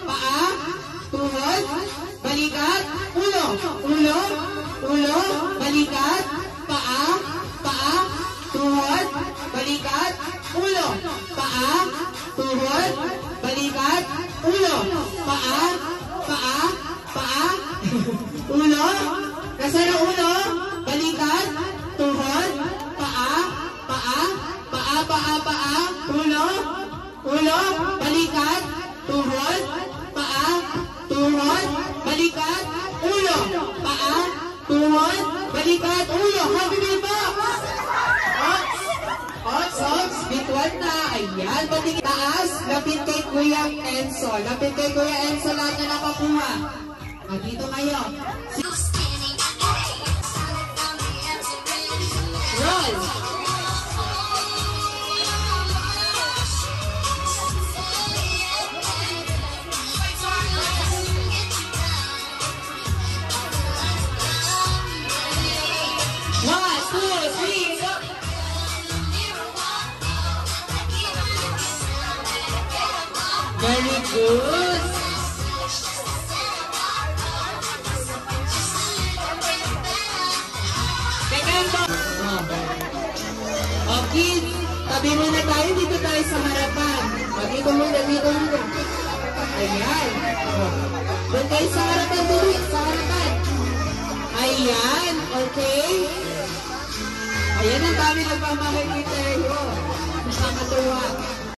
paa, tuhod, balikat, ulo, ulo, ulo, balikat, paa, paa, tuhod, balikat, ulo, paa, tuhod, balikat, ulo, paa, paa, paa, ulo, nasaan ang ulo, balikat, tuhod, paa, paa, paa, paa, paa, ulo, ulo, balikat, tuhod, paa, tuhod, balikat, ulo, paa, tuhod, balikat, ulo. Happy day po! Hots, bituan na. Ayan, patingin taas. Lapit kay Kuya Enzo. Lapit kay Kuya Enzo lahat na nakakuha. Dito kayo. Roll! Very good. Okay, tabi muna tayo. Dito tayo sa harapan. Dito muna, dito muna. Ayan. Doon tayo sa harapan, dito. Sa harapan. Ayan. Okay. Ayan ang dami nagpamahal kita. Nakakatuwa.